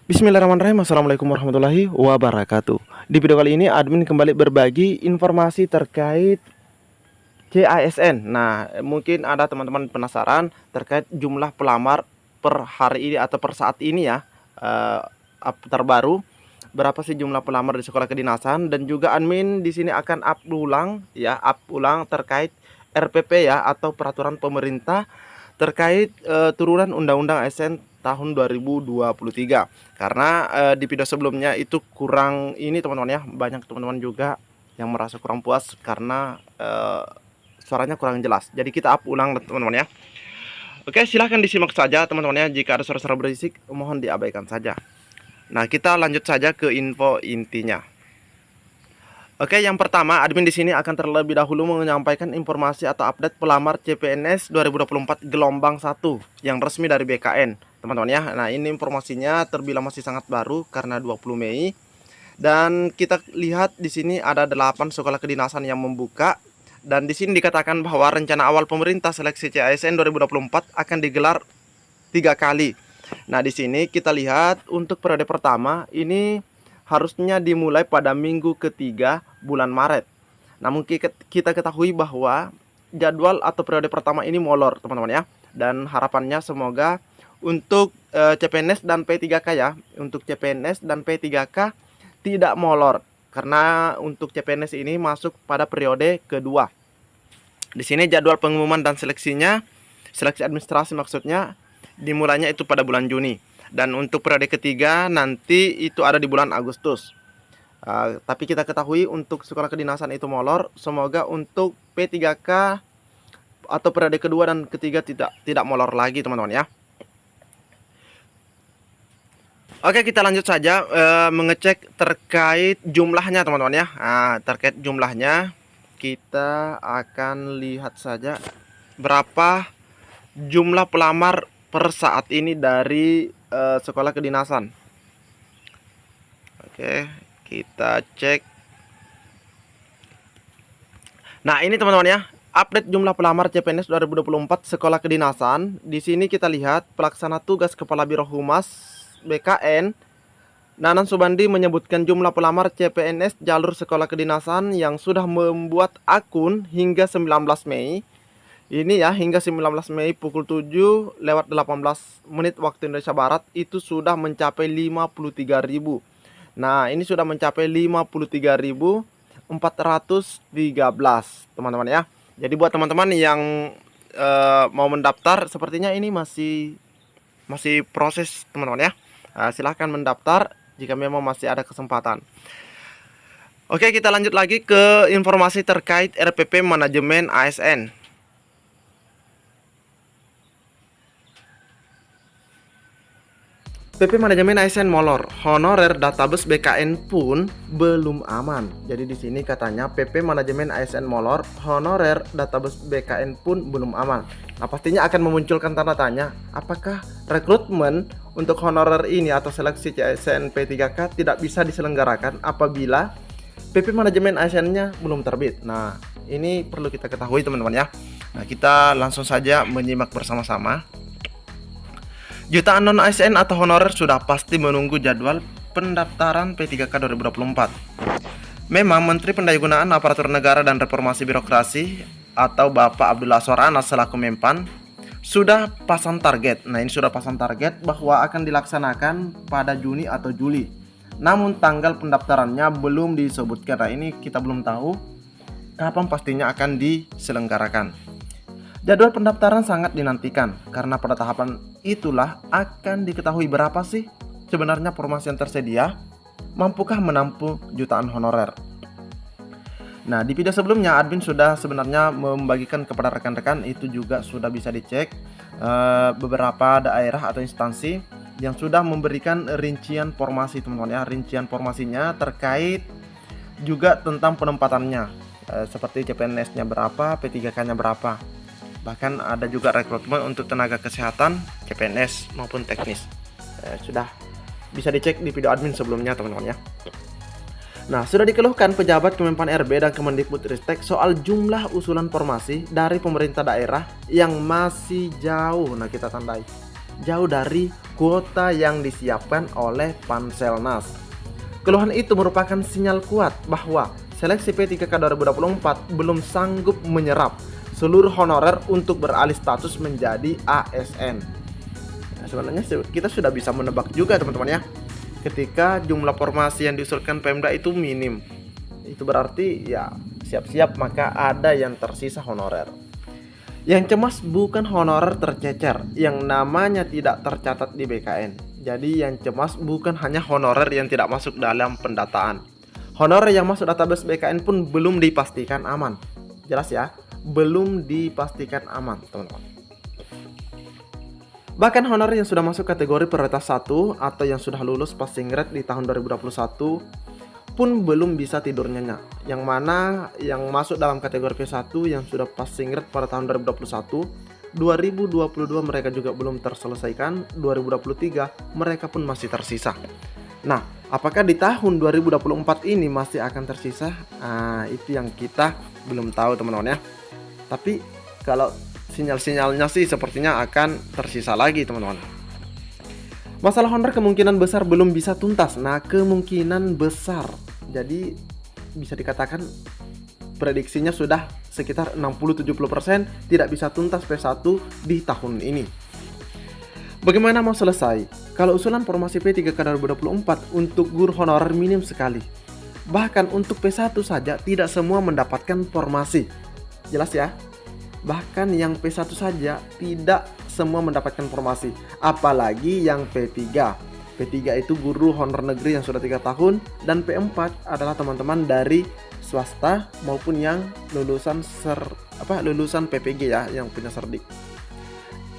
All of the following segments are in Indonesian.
Bismillahirrahmanirrahim. Assalamualaikum warahmatullahi wabarakatuh. Di video kali ini admin kembali berbagi informasi terkait CASN. Nah, mungkin ada teman-teman penasaran terkait jumlah pelamar per hari ini atau per saat ini ya. Terbaru berapa sih jumlah pelamar di sekolah kedinasan, dan juga admin di sini akan up ulang terkait RPP ya, atau peraturan pemerintah terkait turunan undang-undang ASN tahun 2023. Karena di video sebelumnya itu kurang ini teman-teman ya, banyak teman-teman juga yang merasa kurang puas karena suaranya kurang jelas. Jadi kita up ulang teman-teman ya. Oke, silahkan disimak saja teman-teman ya. Jika ada suara-suara berisik mohon diabaikan saja. Nah, kita lanjut saja ke info intinya. Oke, yang pertama, admin di sini akan terlebih dahulu menyampaikan informasi atau update pelamar CPNS 2024 gelombang 1 yang resmi dari BKN, teman-teman ya. Nah, ini informasinya terbilang masih sangat baru karena 20 Mei. Dan kita lihat di sini ada 8 sekolah kedinasan yang membuka, dan di sini dikatakan bahwa rencana awal pemerintah seleksi CASN 2024 akan digelar 3 kali. Nah, di sini kita lihat untuk periode pertama ini harusnya dimulai pada minggu ketiga bulan Maret. Namun kita ketahui bahwa jadwal atau periode pertama ini molor teman-teman ya. Dan harapannya semoga untuk CPNS dan P3K ya, untuk CPNS dan P3K tidak molor, karena untuk CPNS ini masuk pada periode kedua. Di sini jadwal pengumuman dan seleksinya, seleksi administrasi maksudnya, dimulainya itu pada bulan Juni. Dan untuk periode ketiga nanti itu ada di bulan Agustus. Tapi kita ketahui untuk sekolah kedinasan itu molor. Semoga untuk P3K atau periode kedua dan ketiga tidak molor lagi teman-teman ya. Oke, kita lanjut saja mengecek terkait jumlahnya teman-teman ya. Terkait jumlahnya kita akan lihat saja berapa jumlah pelamar per saat ini dari sekolah kedinasan. Oke, kita cek. Nah, ini teman-teman ya, update jumlah pelamar CPNS 2024 sekolah kedinasan. Di sini kita lihat pelaksana tugas Kepala Biro Humas BKN Nanan Subandi menyebutkan jumlah pelamar CPNS jalur sekolah kedinasan yang sudah membuat akun hingga 19 Mei. Ini ya, hingga 19 Mei pukul 7:18 waktu Indonesia Barat itu sudah mencapai 53.000. Nah, ini sudah mencapai 53.413 teman-teman ya. Jadi buat teman-teman yang mau mendaftar, sepertinya ini masih proses teman-teman ya. Silahkan mendaftar jika memang masih ada kesempatan. Oke, kita lanjut lagi ke informasi terkait RPP manajemen ASN. PP manajemen ASN molor, honorer database BKN pun belum aman. Jadi di sini katanya PP manajemen ASN molor, honorer database BKN pun belum aman. Nah, pastinya akan memunculkan tanda tanya, apakah rekrutmen untuk honorer ini atau seleksi CASN P3K tidak bisa diselenggarakan apabila PP manajemen ASN-nya belum terbit. Nah, ini perlu kita ketahui teman-teman ya. Nah, kita langsung saja menyimak bersama-sama. Jutaan non-ASN atau honorer sudah pasti menunggu jadwal pendaftaran P3K 2024. Memang Menteri Pendayagunaan Aparatur Negara dan Reformasi Birokrasi atau Bapak Abdullah Azwar Anas selaku Menpan sudah pasang target. Nah, ini sudah pasang target bahwa akan dilaksanakan pada Juni atau Juli. Namun tanggal pendaftarannya belum disebutkan. Nah, ini kita belum tahu kapan pastinya akan diselenggarakan. Jadwal pendaftaran sangat dinantikan karena pada tahapan itulah akan diketahui berapa sih sebenarnya formasi yang tersedia, mampukah menampung jutaan honorer. Nah, di video sebelumnya admin sudah sebenarnya membagikan kepada rekan-rekan, itu juga sudah bisa dicek beberapa daerah atau instansi yang sudah memberikan rincian formasi teman-teman ya, rincian formasinya terkait juga tentang penempatannya, seperti CPNS-nya berapa, P3K-nya berapa. Bahkan ada juga rekrutmen untuk tenaga kesehatan, CPNS maupun teknis. Sudah bisa dicek di video admin sebelumnya teman-teman ya. Nah, sudah dikeluhkan pejabat Kemenpan RB dan Kemendikbudristek soal jumlah usulan formasi dari pemerintah daerah yang masih jauh. Nah, kita tandai jauh dari kuota yang disiapkan oleh Panselnas. Keluhan itu merupakan sinyal kuat bahwa seleksi P3K 2024 belum sanggup menyerap seluruh honorer untuk beralih status menjadi ASN. Nah, sebenarnya kita sudah bisa menebak juga teman-teman ya, ketika jumlah formasi yang diusulkan Pemda itu minim. Itu berarti ya siap-siap maka ada yang tersisa honorer. Yang cemas bukan honorer tercecer yang namanya tidak tercatat di BKN. Jadi yang cemas bukan hanya honorer yang tidak masuk dalam pendataan. Honorer yang masuk database BKN pun belum dipastikan aman. Jelas ya, belum dipastikan aman teman-teman. Bahkan honorer yang sudah masuk kategori prioritas 1 atau yang sudah lulus passing grade di tahun 2021 pun belum bisa tidur nyenyak. Yang mana yang masuk dalam kategori P1 yang sudah passing grade pada tahun 2021, 2022 mereka juga belum terselesaikan, 2023 mereka pun masih tersisa. Nah, apakah di tahun 2024 ini masih akan tersisa? Itu yang kita belum tahu teman-teman ya. Tapi kalau sinyal-sinyalnya sih sepertinya akan tersisa lagi teman-teman. Masalah honor kemungkinan besar belum bisa tuntas. Nah, kemungkinan besar. Jadi bisa dikatakan prediksinya sudah sekitar 60-70% tidak bisa tuntas P1 di tahun ini. Bagaimana mau selesai? Kalau usulan formasi P3K 2024 untuk guru honorer minim sekali. Bahkan untuk P1 saja tidak semua mendapatkan formasi. Jelas ya? Bahkan yang P1 saja tidak semua mendapatkan formasi. Apalagi yang P3. P3 itu guru honor negeri yang sudah 3 tahun. Dan P4 adalah teman-teman dari swasta maupun yang lulusan lulusan PPG ya, yang punya serdik.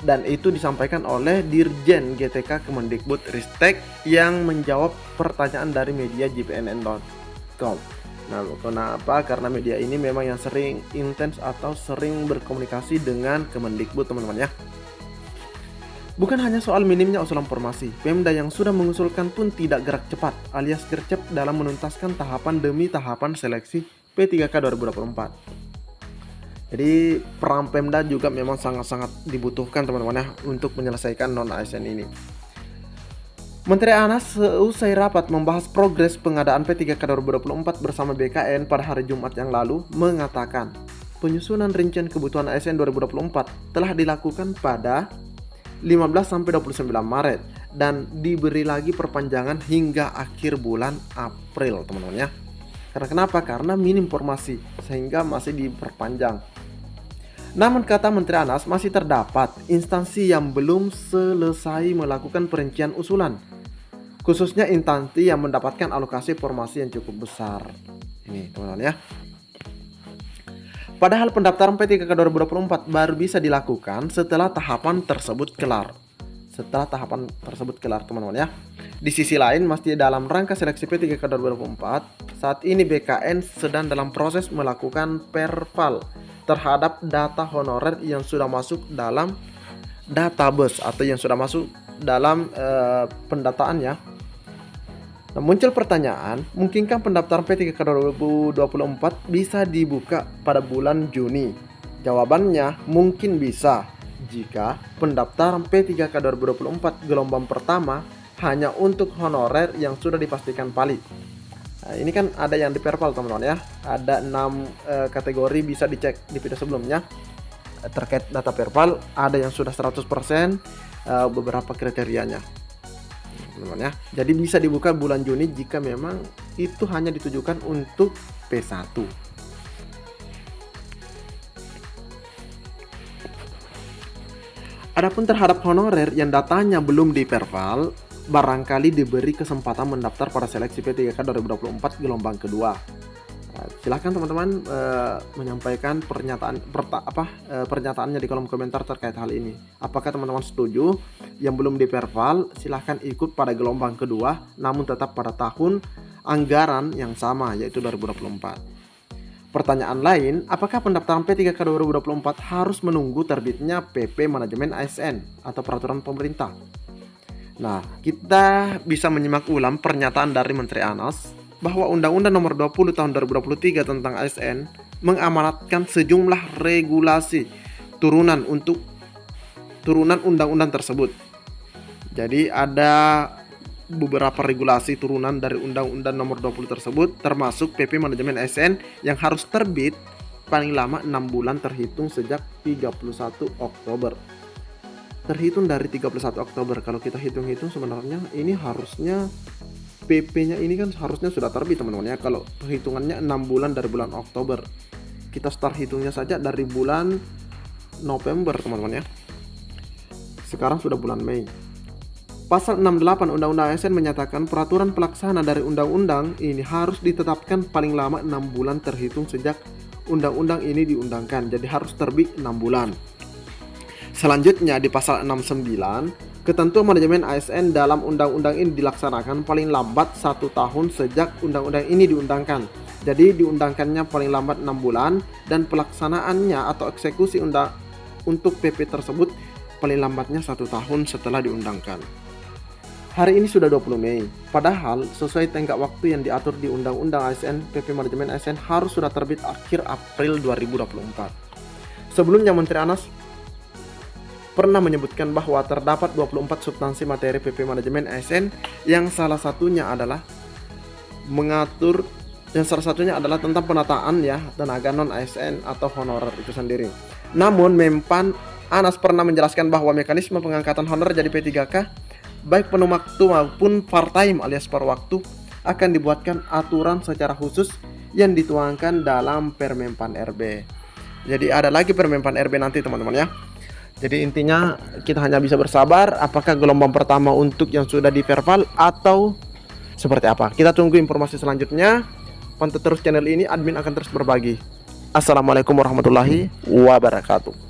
Dan itu disampaikan oleh Dirjen GTK Kemendikbud Ristek yang menjawab pertanyaan dari media jpnn.com. Nah, kenapa? Karena media ini memang yang sering intens atau sering berkomunikasi dengan Kemendikbud teman-teman ya. Bukan hanya soal minimnya usulan formasi, Pemda yang sudah mengusulkan pun tidak gerak cepat alias gercep dalam menuntaskan tahapan demi tahapan seleksi P3K 2024. Jadi peran Pemda juga memang sangat-sangat dibutuhkan teman-teman ya untuk menyelesaikan non-ASN ini. Menteri Anas seusai rapat membahas progres pengadaan P3K 2024 bersama BKN pada hari Jumat yang lalu mengatakan penyusunan rincian kebutuhan ASN 2024 telah dilakukan pada 15-29 Maret dan diberi lagi perpanjangan hingga akhir bulan April teman-teman ya. Karena kenapa? Karena minim formasi sehingga masih diperpanjang. Namun kata Menteri Anas masih terdapat instansi yang belum selesai melakukan perincian usulan, khususnya instansi yang mendapatkan alokasi formasi yang cukup besar. Ini teman-teman ya. Padahal pendaftaran P3K 2024 baru bisa dilakukan setelah tahapan tersebut kelar. Teman-teman ya. Di sisi lain masih dalam rangka seleksi P3K 2024, saat ini BKN sedang dalam proses melakukan perval terhadap data honorer yang sudah masuk dalam database atau yang sudah masuk dalam pendataan ya. Nah, muncul pertanyaan, mungkinkah pendaftaran P3K 2024 bisa dibuka pada bulan Juni? Jawabannya mungkin bisa jika pendaftaran P3K 2024 gelombang pertama hanya untuk honorer yang sudah dipastikan valid. Nah, ini kan ada yang diperval teman-teman ya. Ada 6 kategori, bisa dicek di video sebelumnya terkait data perval. Ada yang sudah 100%, beberapa kriterianya teman-teman ya. Jadi bisa dibuka bulan Juni jika memang itu hanya ditujukan untuk P1. Adapun terhadap honorer yang datanya belum diperval, barangkali diberi kesempatan mendaftar pada seleksi P3K 2024 gelombang kedua. Silahkan teman-teman menyampaikan pernyataannya di kolom komentar terkait hal ini. Apakah teman-teman setuju yang belum diperval silahkan ikut pada gelombang kedua, namun tetap pada tahun anggaran yang sama, yaitu 2024. Pertanyaan lain, apakah pendaftaran P3K 2024 harus menunggu terbitnya PP Manajemen ASN atau peraturan pemerintah? Nah, kita bisa menyimak ulang pernyataan dari Menteri Anas bahwa Undang-Undang Nomor 20 Tahun 2023 tentang ASN mengamanatkan sejumlah regulasi turunan undang-undang tersebut. Jadi ada beberapa regulasi turunan dari Undang-Undang Nomor 20 tersebut, termasuk PP Manajemen ASN yang harus terbit paling lama 6 bulan terhitung sejak 31 Oktober. Terhitung dari 31 Oktober, kalau kita hitung-hitung sebenarnya ini harusnya PP-nya ini kan harusnya sudah terbit teman-teman ya. Kalau perhitungannya 6 bulan dari bulan Oktober, kita start hitungnya saja dari bulan November teman-teman ya. Sekarang sudah bulan Mei. Pasal 68 Undang-Undang ASN menyatakan peraturan pelaksana dari undang-undang ini harus ditetapkan paling lama 6 bulan terhitung sejak undang-undang ini diundangkan. Jadi harus terbit 6 bulan. Selanjutnya di pasal 69, ketentuan manajemen ASN dalam undang-undang ini dilaksanakan paling lambat 1 tahun sejak undang-undang ini diundangkan. Jadi diundangkannya paling lambat 6 bulan dan pelaksanaannya atau eksekusi untuk PP tersebut paling lambatnya 1 tahun setelah diundangkan. Hari ini sudah 20 Mei, padahal sesuai tenggat waktu yang diatur di Undang-Undang ASN, PP Manajemen ASN harus sudah terbit akhir April 2024. Sebelumnya Menteri Anas pernah menyebutkan bahwa terdapat 24 substansi materi PP Manajemen ASN yang salah satunya adalah tentang penataan ya tenaga non ASN atau honorer itu sendiri. Namun Menpan Anas pernah menjelaskan bahwa mekanisme pengangkatan honorer jadi P3K baik penuh waktu maupun part-time alias paruh waktu akan dibuatkan aturan secara khusus yang dituangkan dalam Permenpan RB. Jadi ada lagi Permenpan RB nanti teman-teman ya. Jadi intinya kita hanya bisa bersabar apakah gelombang pertama untuk yang sudah di verbal atau seperti apa. Kita tunggu informasi selanjutnya. Pantau terus channel ini, admin akan terus berbagi. Assalamualaikum warahmatullahi wabarakatuh.